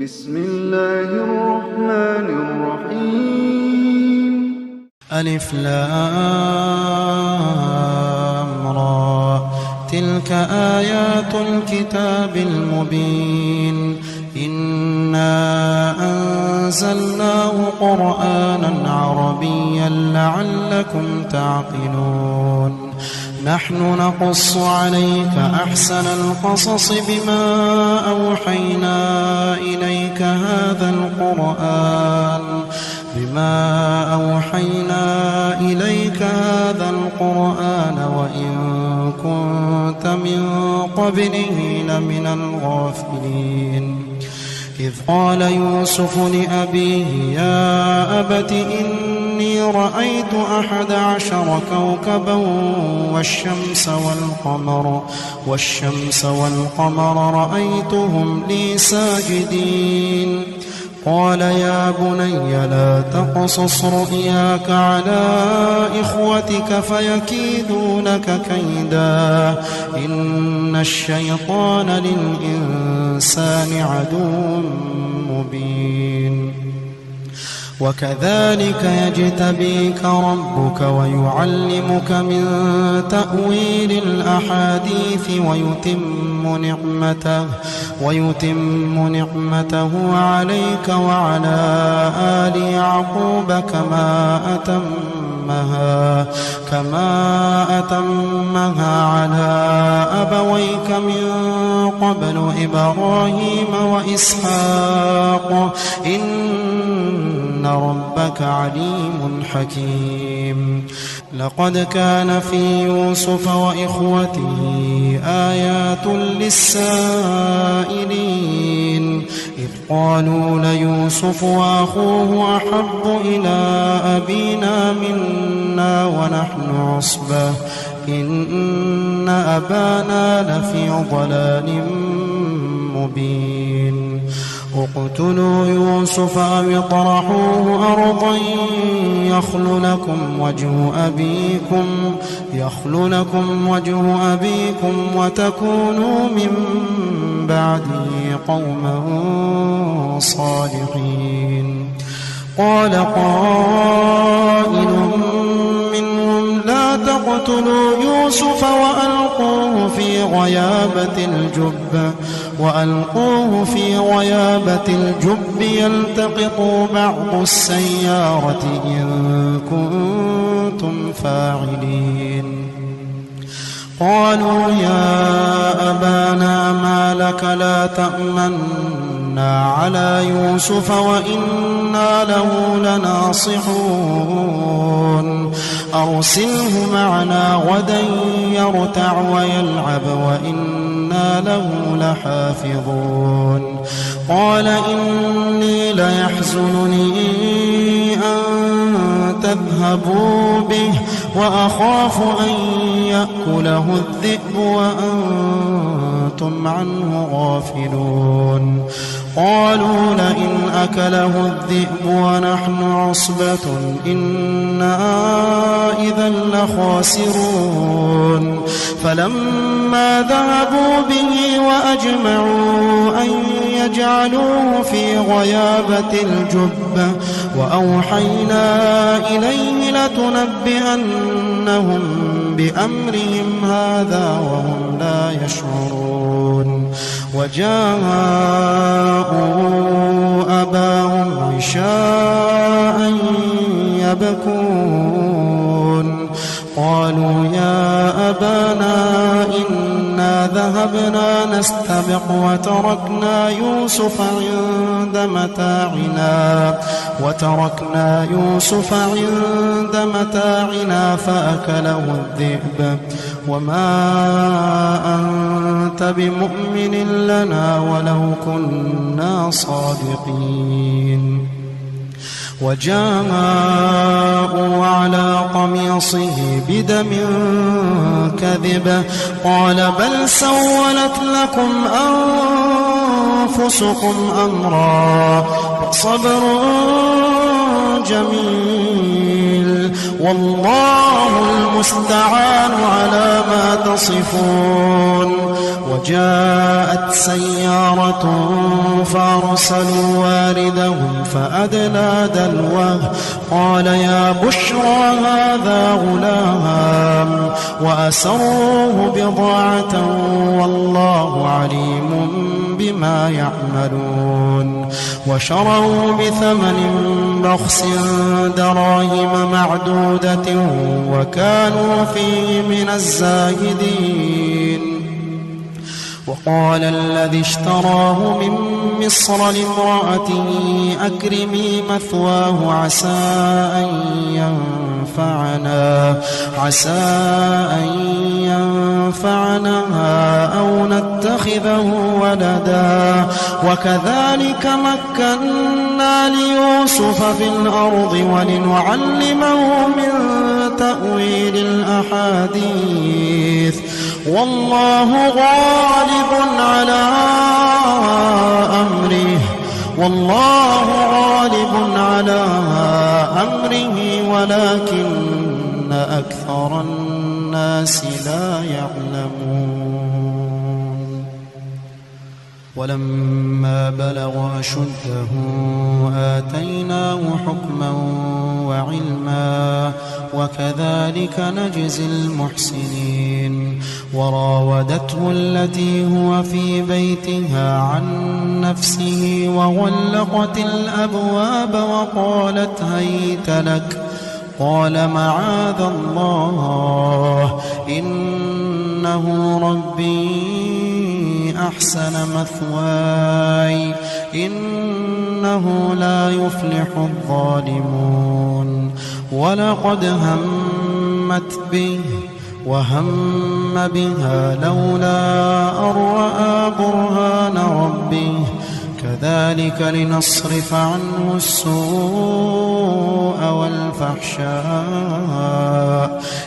بسم الله الرحمن الرحيم. ألف لام را، تلك آيات الكتاب المبين. إنا أنزلناه قرآنا عربيا لعلكم تعقلون. نحن نقص عليك أحسن القصص بما أوحينا إليك هذا القرآن وإن كنت من قبله لمن الغافلين. إذ قال يوسف لأبيه يا أبت إني رأيت 11 كوكبا والشمس والقمر رأيتهم لي ساجدين. قال يا بني لا تقصص رؤياك على إخوتك فيكيدوا لك كيدا، إن الشيطان للإنسان عدو مبين. وكذلك يجتبيك ربك ويعلمك من تأويل الأحاديث ويتم نعمته عليك وعلى آل يعقوب كما أتمها على أبويك من قبل إبراهيم وإسحاق إن ربك عليم حكيم. لقد كان في يوسف وإخوته آيات للسائلين، إذ قالوا ليوسف وأخوه أحب إلى أبينا منا ونحن عصبة إن أبانا لفي ضلال مبين. اقتلوا يوسف أو اطرحوه أرضا يخل لكم وجه أبيكم وتكونوا من بعده قوما صالحين. قال قائل منهم لا تقتلوا يوسف وألقوه في غيابة الجب يلتقط بعض السيارة إن كنتم فاعلين. قالوا يا أبانا ما لك لا تأمنا على يوسف وإنا له لناصحون. أرسله معنا غدا يرتع ويلعب وإنا له لحافظون. قال إني ليحزنني أن تذهبوا به وأخاف أن يأكله الذئب وأنتم عنه غافلون. قالوا لئن أكله الذئب ونحن عصبة إنا إذا لخاسرون. فلما ذهبوا به وأجمعوا أن يجعلوه في غيابة الجب وأوحينا إليه لتنبئنهم بأمرهم هذا وهم لا يشعرون. وجاءوا أباهم عشاء يبكون. قالوا يا أبانا إنا ذهبنا نستبق وتركنا يوسف عند متاعنا فأكله الذئب وما أنت بمؤمن لنا ولو كنا صادقين. وجاءوا على قميصه بدم كذب قال بل سولت لكم أنفسكم أمرا فصبر جميل والله المستعان على ما تصفون. وجاءت سيارة فأرسلوا واردهم فأدلى دلوه قال يا بشرى هذا غلام وأسروه بضاعة والله عليم بما يعملون. وشروا بثمن بخس دراهم معدودة وكانوا فيه من الزاهدين. وقال الذي اشتراه من مصر لامرأته أكرمي مثواه عسى أن ينفعنا أو نتخذه ولدا وكذلك مكنا ليوسف في الأرض ولنعلمه من تأويل الأحاديث والله غالب على أمره ولكن أكثر الناس لا يعلمون. ولما بلغ أشده آتيناه حكما وعلما وكذلك نجزي المحسنين. وراودته التي هو في بيتها عن نفسه وغلقت الأبواب وقالت هيت لك قال معاذ الله إنه ربي أحسن مثواي إنه لا يفلح الظالمون. ولقد همت به وهم بها لولا أن رأى برهان ربه كذلك لنصرف عنه السوء والفحشاء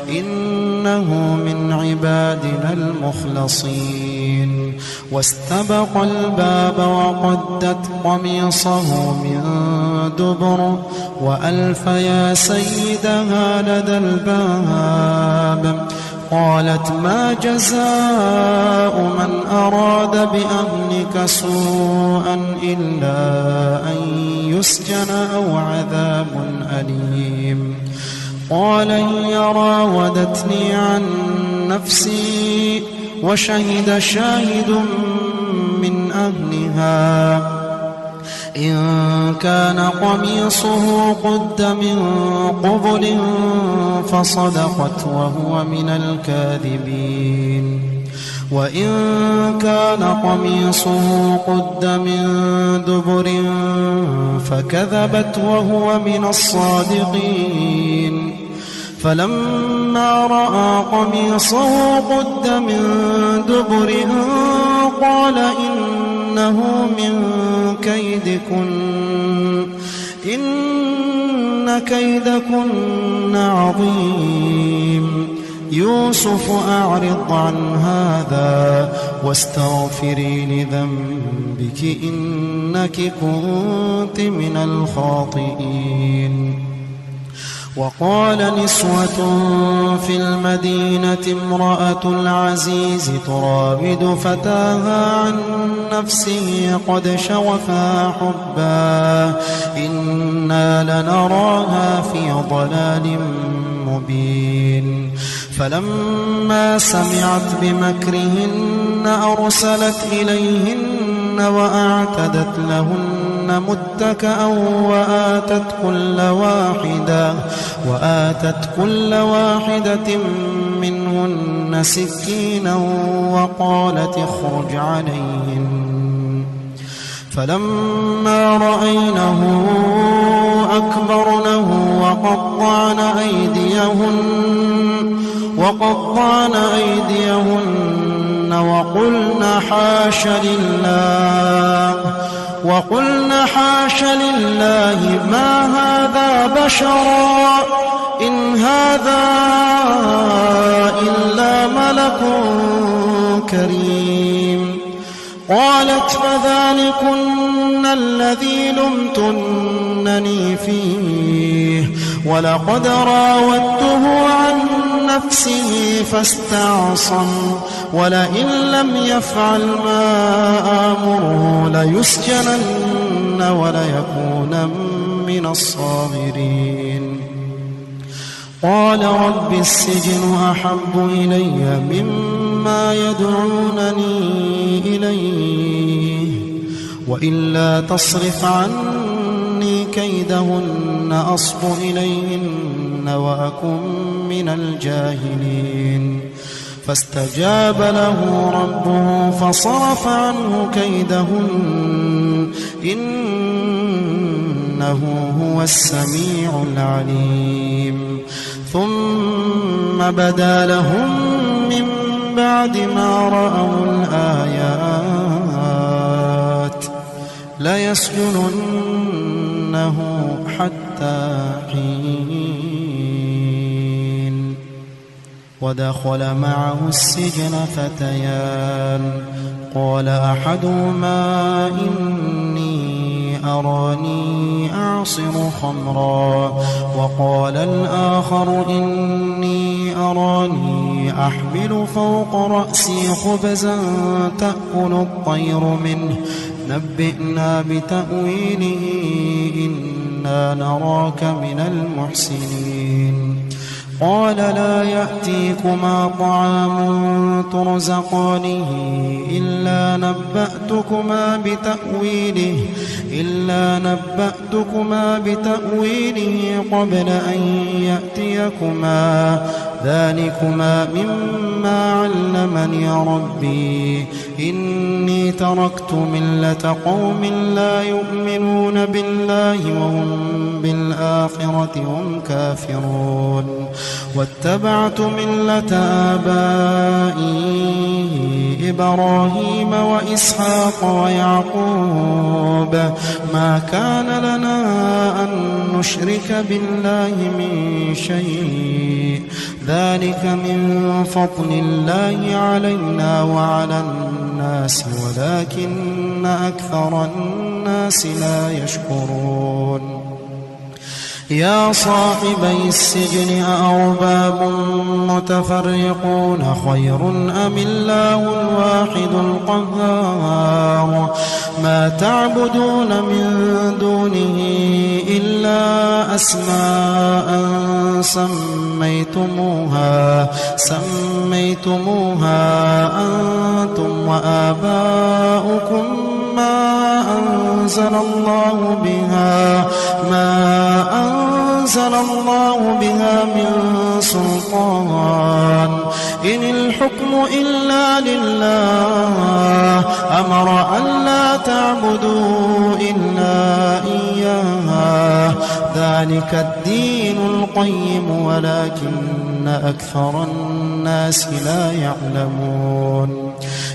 إنه من عبادنا المخلصين. واستبق الباب وقدت قميصه من دبر وألف يا سيدها لدى الباب قالت ما جزاء من أراد بأهلك سوءا إلا أن يسجن أو عذاب أليم. قال هي راودتني عن نفسي وشهد شاهد من أهلها إن كان قميصه قد من قبل فصدقت وهو من الكاذبين وإن كان قميصه قد من دبر فكذبت وهو من الصادقين. فلما رأى قميصه قد من دبر قال إنه من كيدكن إن كيدكن عظيم. يوسف أعرض عن هذا واستغفري لذنبك إنك كنت من الخاطئين. وقال نسوة في المدينة امرأة العزيز تراود فتاها عن نفسه قد شغفها حبا إنا لنراها في ضلال مبين. فلما سمعت بمكرهن أرسلت إليهن وأعتدت لهن متكأ وآتت كل واحدة منهن سكينا وقالت اخرج عليهن. فلما رأينه أكبرنه وقطعن أيديهن وقلنا حاش لله ما هذا بشرا إن هذا إلا ملك كريم. قالت فذلكن الذي لمتنني فيه ولقد راودته عن نفسه فاستعصم ولئن لم يفعل ما آمره ليسجنن وليكون من الصاغرين. قال رب السجن أحب إلي مما يدعونني إليه وإلا تصرف عني كيدهن أصب إليهن وأكن من الجاهلين. فاستجاب له ربه فصرف عنه كيدهن إنه هو السميع العليم. ثم بدا لهم من بعد ما رأوا الآيات ليسجننه حتى حين. ودخل معه السجن فتيان قال أحدهما إني أراني أعصر خمرا وقال الآخر إني أراني أحمل فوق رأسي خبزا تأكل الطير منه نبئنا بتأويله إنا نراك من المحسنين. قال لا يأتيكما طعام ترزقانه إلا نبأتكما بتأويله قبل أن يأتيكما ذلكما مما علمني ربي إني تركت ملة قوم لا يؤمنون بالله وهم بالآخرة هم كافرون واتبعت ملة آبائي إبراهيم وإسحاق ويعقوب ما كان لنا أن نشرك بالله من شيء ذلك من فضل الله علينا وعلى الناس ولكن أكثر الناس لا يشكرون. يا صاحبي السجن أأرباب متفرقون خير أم الله الواحد القهار ما تعبدون من دونه إلا أسماء سميتموها أنتم وآباؤكم ما أنزل الله بها من سلطان إن الحكم إلا لله أمر ألا تعبدوا إلا إياه ذلك الدين القيم ولكن أكثر الناس لا يعلمون.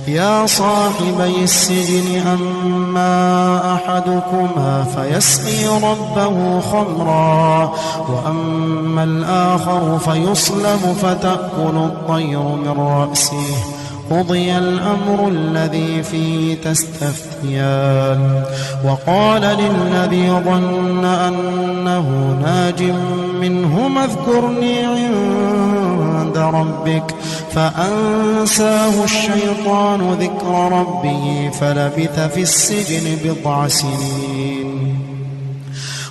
يا صاحبي السجن أما أحدكما فيسقي ربه خمرا وأما الآخر فيصلب فتأكل الطير من رأسه قضي الأمر الذي فيه تستفتيان. وقال للذي ظن أنه ناج منهما اذكرني عند ربك فأنساه الشيطان ذكر ربه فلبث في السجن 9 سنين.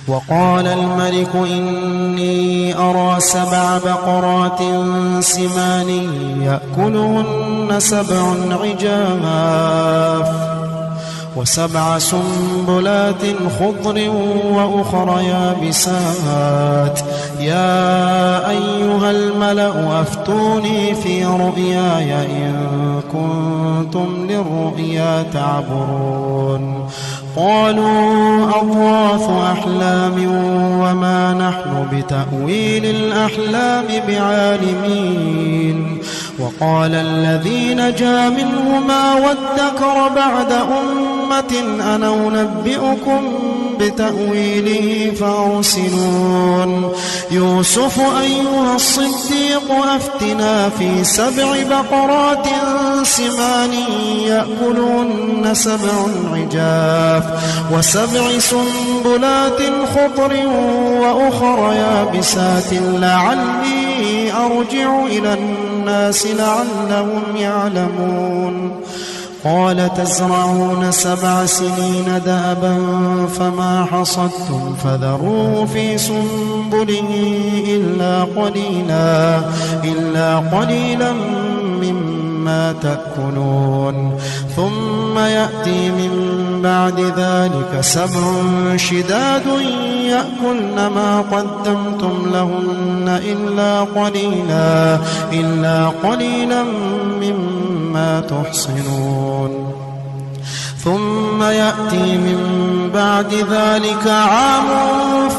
وقال الملك إني أرى 7 بقرات سمان يأكلهن 7 عجاف و7 سنبلات خضر وأخر يابسات يا أيها الملأ أفتوني في رؤياي إن كنتم للرؤيا تعبرون. قالوا أضغاث أحلام وما نحن بتأويل الأحلام بعالمين وقال الذي نجا منهما وادكر بعد أمة أنا أنبئكم بتأويله فأرسلون يوسف أيها الصديق أفتنا في 7 بقرات سمان يأكلهن 7 عجاف و7 سنبلات خضر وأخر يابسات لعلي أرجع إلى الناس لعلهم يعلمون قال تزرعون 7 سنين دأبا فما حصدتم فذروه في سنبله إلا قليلا مما تأكلون ثم يأتي من بعد ذلك 7 شداد يأكلن ما قدمتم لهن إلا قليلا مما تحصنون ثم يأتي من بعد ذلك عام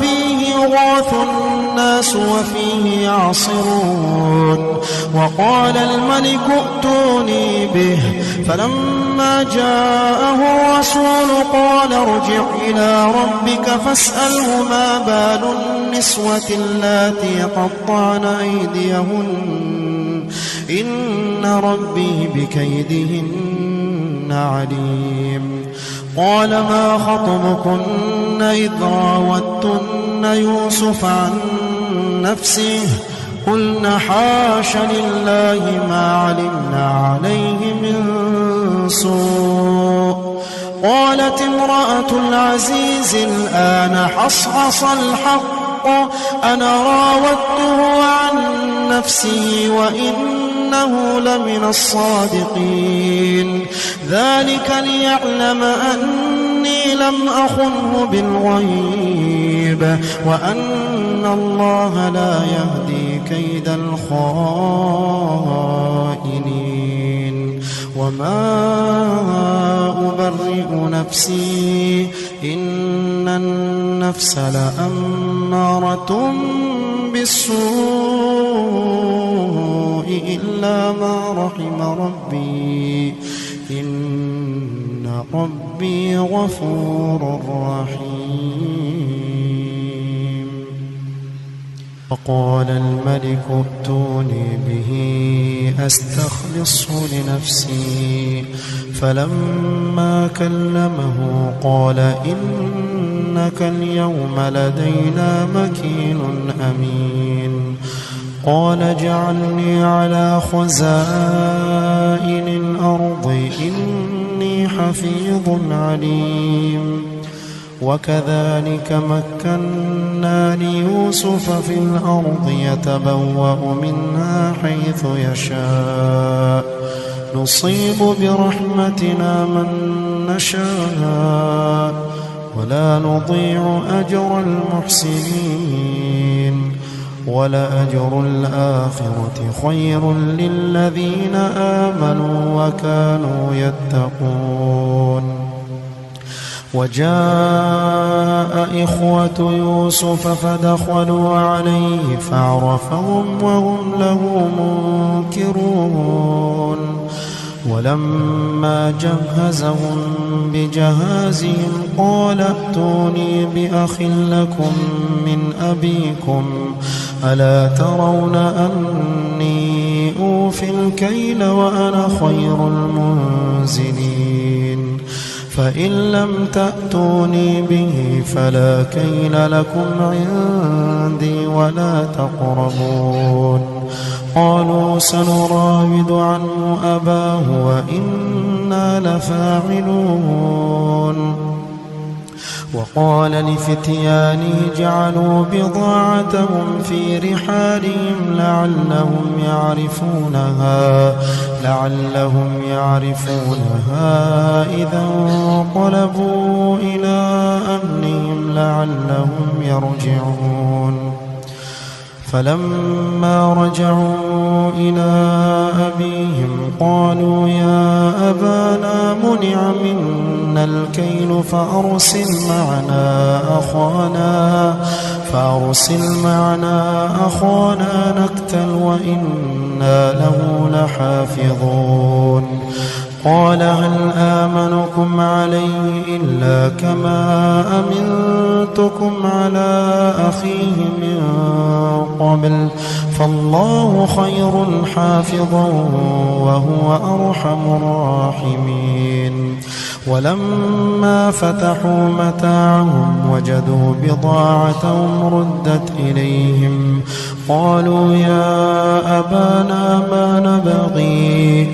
فيه يغاث الناس وفيه يعصرون وقال الملك ائتوني به فلما جاءه الرسول قال ارجع إلى ربك فاسأله ما بال النسوة اللاتي قطعن أيديهن إن ربي بكيدهن عليم قال ما خطبكن إذ راوتن يوسف عن نفسه قلنا حاش لله ما علمنا عليه من سوء قالت امرأة العزيز الآن حصحص الحق أنا راودته عن نفسه وإنه لمن الصادقين ذلك ليعلم أني لم أخنه بالغيب وأن الله لا يهدي كيد الخائنين وما أبرئ نفسي إن النفس لأمارة بالسوء إلا ما رحم ربي إن ربي غفور رحيم وقال الملك ائتوني به أستخلصه لنفسي فلما كلمه قال إنك اليوم لدينا مكين أمين قال اجعلني على خزائن الأرض إني حفيظ عليم وكذلك مكنا ليوسف في الأرض يتبوأ منها حيث يشاء نصيب برحمتنا من نشاء ولا نضيع أجر المحسنين ولأجر الآخرة خير للذين آمنوا وكانوا يتقون وجاء إخوة يوسف فدخلوا عليه فعرفهم وهم له منكرون ولما جهزهم بجهازهم قال ائتوني بأخ لكم من أبيكم ألا ترون أني أوفي الكيل وأنا خير المنزلين فإن لم تأتوني به فلا كيل لكم عندي ولا تقربون قالوا سنراود عنه أباه وإنا لفاعلون وقال لفتيانه جعلوا بضاعتهم في رحالهم لعلهم يعرفونها إذا انقلبوا إلى أهلهم لعلهم يرجعون فلما رجعوا إلى أبيهم قالوا يا أبانا منع منا الكيل فأرسل معنا أخانا نكتل وإنا له لحافظون قال هل آمنكم عليه إلا كما أمنتكم على أخيه من قبل فالله خير حافظا وهو أرحم الراحمين ولما فتحوا متاعهم وجدوا بضاعتهم ردت إليهم قالوا يا أبانا ما نبغي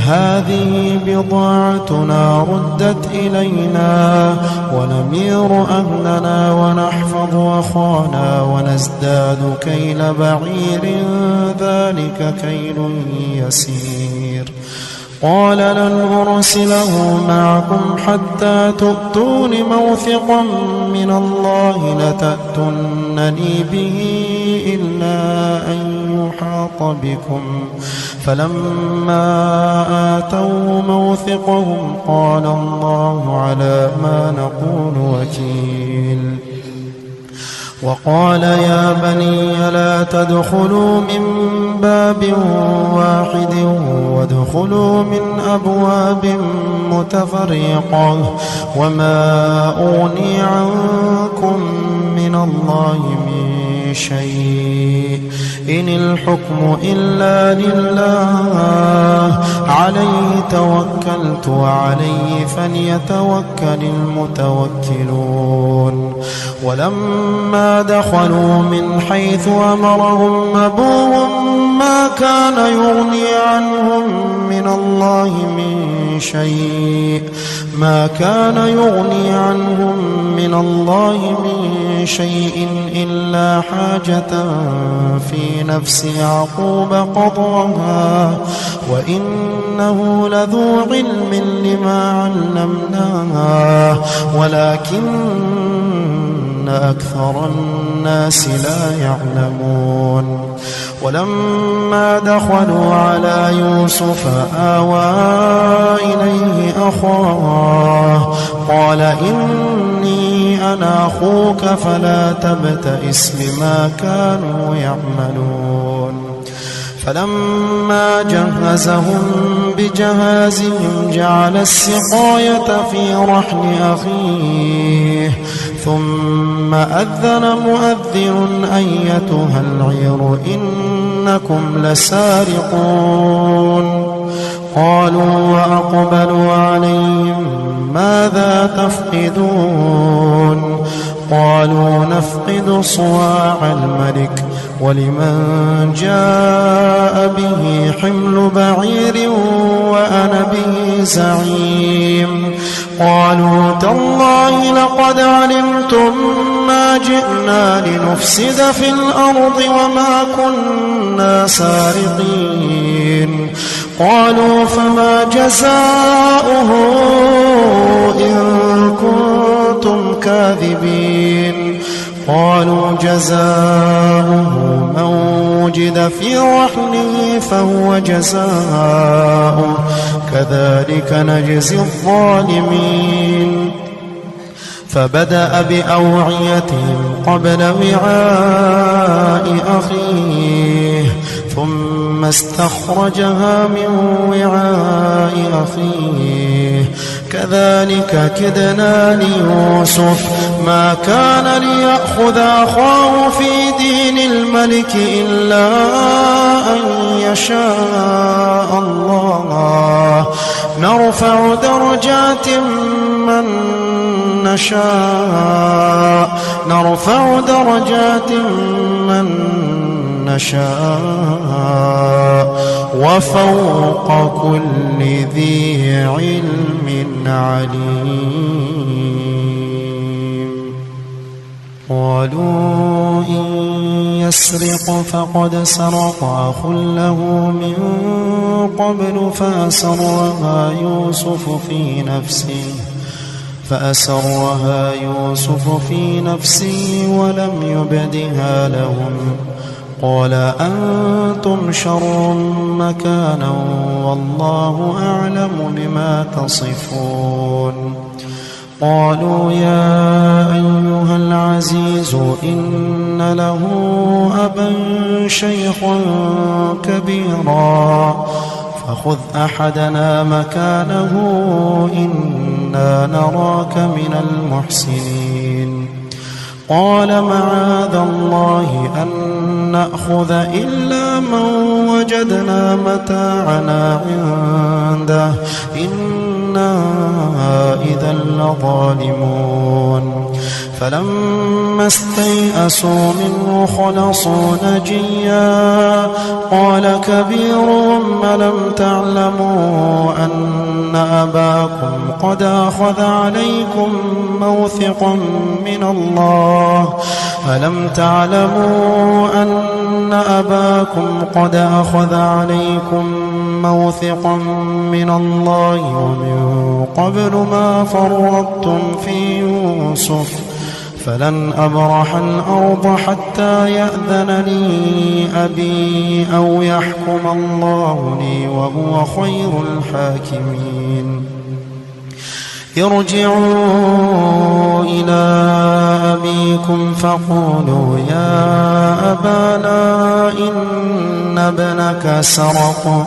هذه بضاعتنا ردت إلينا ونمير أهلنا ونحفظ أخانا ونزداد كيل بعير ذلك كيل يسير قال لن أرسله معكم حتى تؤتون موثقا من الله لتأتونني به إلا أن يحاط بكم فلما آتوا موثقهم قال الله على ما نقول وكيل وقال يا بني لا تدخلوا من باب واحد وادخلوا من أبواب متفرقة وما أغني عنكم من الله من شيء إن الحكم إلا لله عليه توكلت وعليه فليتوكل المتوكلون ولما دخلوا من حيث أمرهم أبوهم ما كان يغني عنهم من الله من شيء إلا حاجة في نفس يعقوب قضاها وإنه لذو علم لما علمناه ولكن أكثر الناس لا يعلمون ولما دخلوا على يوسف آوى إليه أخاه قال إني أنا أخوك فلا تبتئس بما كانوا يعملون فلما جهزهم بجهازهم جعل السقاية في رحل أخيه ثم أذن مؤذن أيتها العير إنكم لسارقون قالوا وأقبلوا عليهم ماذا تفقدون قالوا نفقد صواع الملك ولمن جاء به حمل بعير وأنا به زعيم قالوا تالله لقد علمتم ما جئنا لنفسد في الأرض وما كنا سارقين قالوا فما جزاؤه إن كنتم كاذبين قالوا جزاؤه من وجد في رحله فهو جزاؤه كذلك نجزي الظالمين فبدأ بأوعيتهم قبل وعاء أخيه ثم استخرجها من وعاء أخيه كذلك كدنا ليوسف ما كان ليأخذ أخاه في دين الملك إلا أن يشاء الله نرفع درجات من نشاء وفوق كل ذي علم عليم قالوا إن يسرق فقد سرق أخ له من قبل فأسرها يوسف في نفسه ولم يبدها لهم قال أنتم شر مكانا والله أعلم بما تصفون. قالوا يا أيها العزيز إن له أبا شيخا كبيرا فخذ أحدنا مكانه إنا نراك من المحسنين. قال معاذ الله أن نأخذ إلا من وجدنا متاعنا عنده إنا إذا لظالمون. فلما استيئسوا منه خلصوا نجيا قال كبيرهم ألم تعلموا أن أباكم قد أخذ عليكم موثقا من الله ألم تعلموا أن أباكم قد أخذ عليكم موثقا من الله ومن قبل ما فرطتم في يوسف فلن أبرح الأرض حتى يأذن لي أبي أو يحكم الله لي وهو خير الحاكمين. ارجعوا إلى أبيكم فقولوا يا أبانا إن ابنك سرق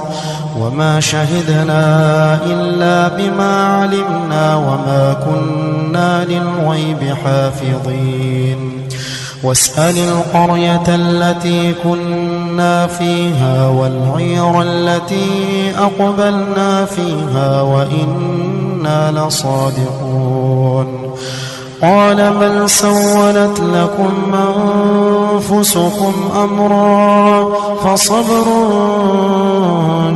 وما شهدنا إلا بما علمنا وما كنا للغيب حافظين. واسأل القرية التي كنا فيها والعير التي أقبلنا فيها وإنا لصادقون. قال بل سولت لكم أنفسكم أمرا فصبر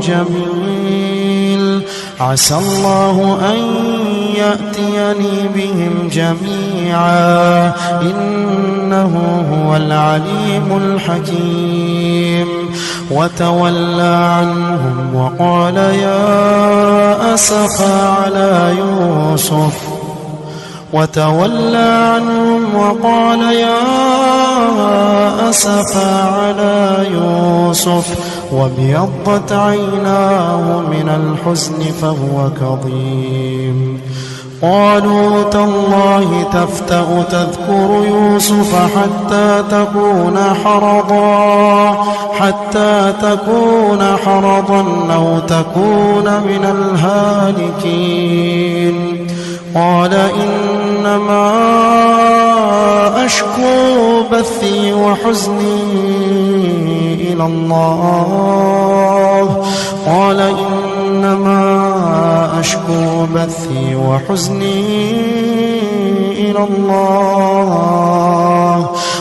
جميل عسى الله أن يأتيني بهم جميعا إنه هو العليم الحكيم. وتولى عنهم وقال يا أسفا على يوسف وابيضت عيناه من الحزن فهو كظيم. قالوا تالله تفتأ تذكر يوسف حتى تكون حرضا أو تكون من الهالكين. قال إنما أشكو بثي وحزني إلى الله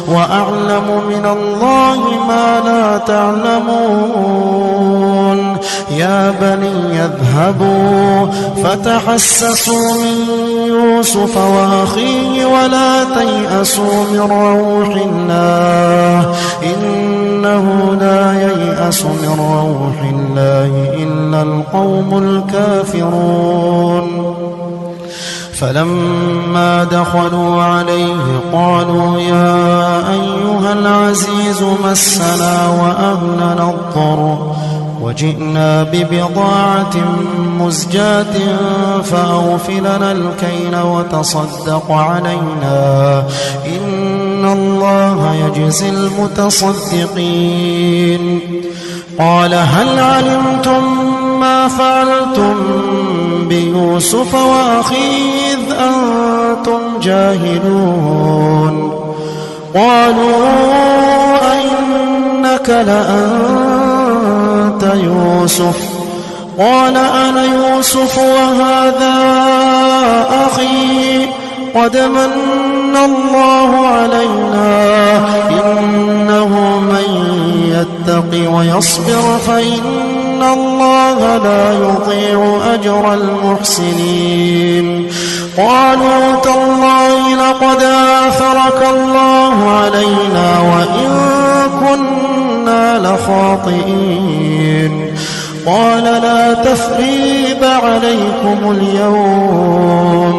وأعلم من الله ما لا تعلمون. يا بني اذهبوا فتحسسوا من يوسف وأخيه ولا تيأسوا من روح الله إنه لا ييأس من روح الله إلا القوم الكافرون. فلما دخلوا عليه قالوا يا أيها العزيز مسنا وأهلنا الضر وجئنا ببضاعة مزجاة فأوف لنا الكيل وتصدق علينا إن الله يجزي المتصدقين. قال هل علمتم ما فعلتم بيوسف وأخيه إذ أنتم جاهلون. قالوا أئنك لأنت يوسف قال أنا يوسف وهذا أخي قد من الله علينا إنه من يتق ويصبر فإن الله لا يضيع أجر المحسنين. قالوا تالله لقد آثرك الله علينا وإن كنا لخاطئين. قال لا تثريب عليكم اليوم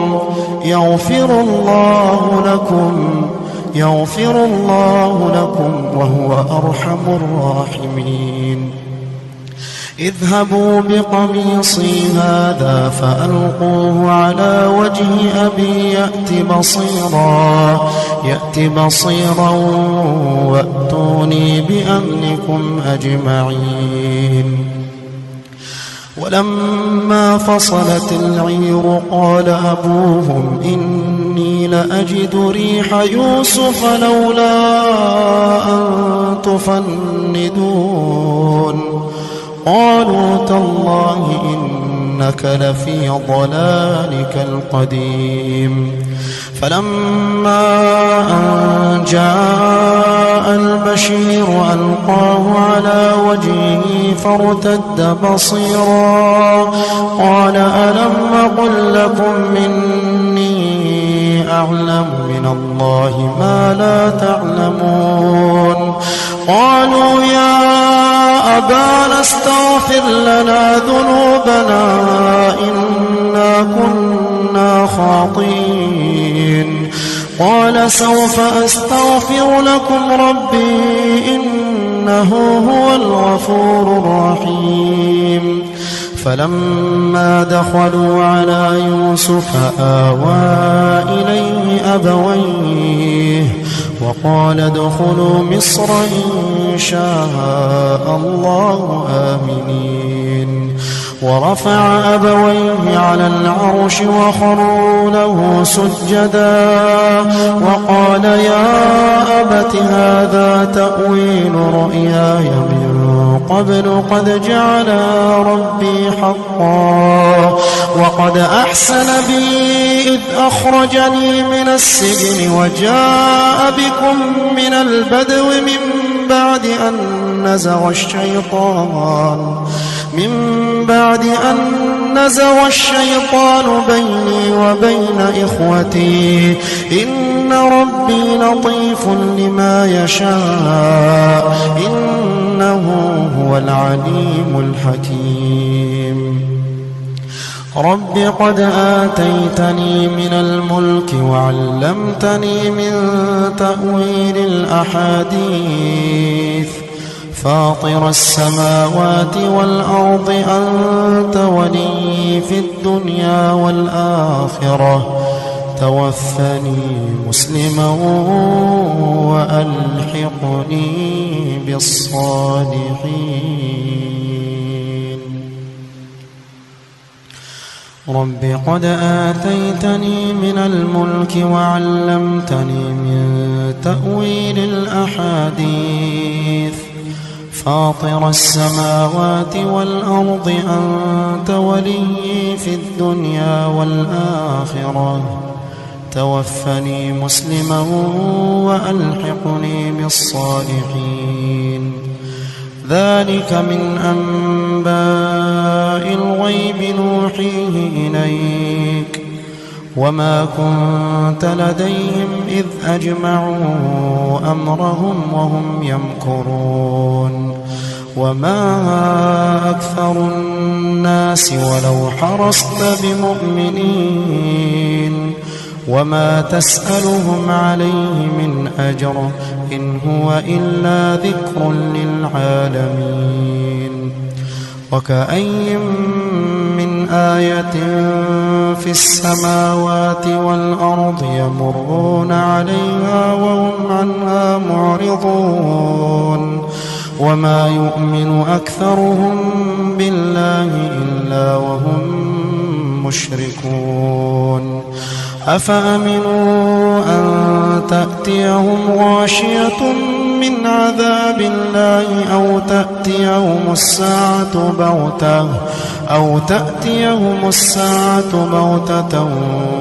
يغفر الله لكم يغفر الله لكم وهو أرحم الراحمين. اذهبوا بقميصي هذا فألقوه على وجه أبي يأت بصيرا وأتوني بأهلكم أجمعين. ولما فصلت العير قال أبوهم إني لأجد ريح يوسف لولا أن تفندون. قالوا تالله إنك لفي ضلالك القديم. فلما أن جاء البشير ألقاه على وجهه فارتد بصيرا قال ألم أقل لكم إني أعلم من الله ما لا تعلمون. قالوا يا أبانا استغفر لنا ذنوبنا إنا كنا خاطئين. قال سوف أستغفر لكم ربي إنه هو الغفور الرحيم. فلما دخلوا على يوسف آوى إليه أبويه وقال ادخلوا مصر إن شاء الله آمنين. ورفع أبويه على العرش وخروا له سجدا وقال يا أبت هذا تأويل رؤياي من قبل قد جعل ربي حقا وقد أحسن بي إذ أخرجني من السجن وجاء بكم من البدو من بعد أن نزغ الشيطان بيني وبين إخوتي إن ربي لطيف لما يشاء إنه هو العليم الحكيم. رب قد آتيتني من الملك وعلمتني من تأويل الأحاديث فاطر السماوات والأرض أنت ولي في الدنيا والآخرة توفني مسلما وألحقني بالصالحين. رب قد آتيتني من الملك وعلمتني من تأويل الأحاديث فاطر السماوات والأرض أنت ولي في الدنيا والآخرة توفني مسلما وألحقني بالصالحين. ذلك من أنباء الغيب نوحيه إليك وما كنت لديهم إذ أجمعوا أمرهم وهم يمكرون. وما أكثر الناس ولو حرصت بمؤمنين وما تسألهم عليه من أجر إن هو إلا ذكر للعالمين. وكأي من آية في السماوات والأرض يمرون عليها وهم عنها معرضون وما يؤمن أكثرهم بالله إلا وهم مشركون. أفأمنوا أن تأتيهم غاشية من عذاب الله أو تأتيهم الساعة بغتة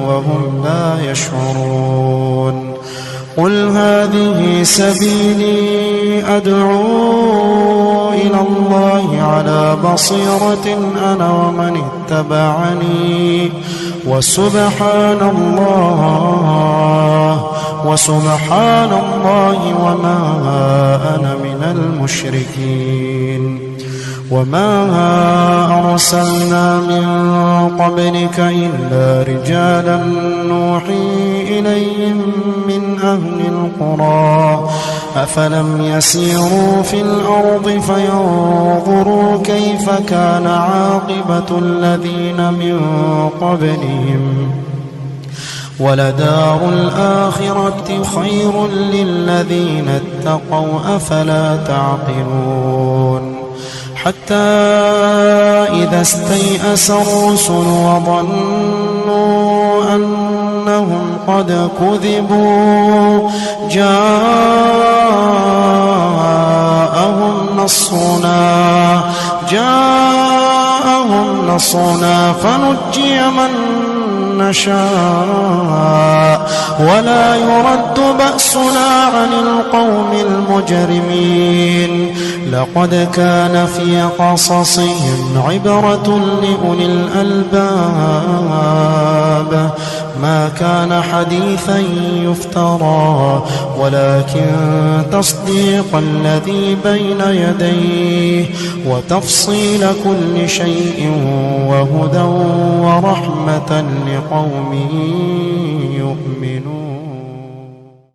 وهم لا يشعرون. قل هذه سبيلي أدعو إلى الله على بصيرة أنا ومن اتبعني وسبحان الله وما أنا من المشركين. وما أرسلنا من قبلك إلا رجالا نوحي إليهم من أهل القرى أفلم يسيروا في الأرض فينظروا كيف كان عاقبة الذين من قبلهم ولدار الآخرة خير للذين اتقوا أفلا تعقلون حتى إذا استيأس الرسل وظنوا أنهم قد كذبوا جاءهم نصرنا فنجي من نشاء ولا يرد بأسنا عن القوم المجرمين لقد كان في قصصهم عبرة لأولي الألباب ما كان حديثا يفترى ولكن تصديق الذي بين يديه وتفصيل كل شيء وهدى ورحمة لقوم يؤمنون.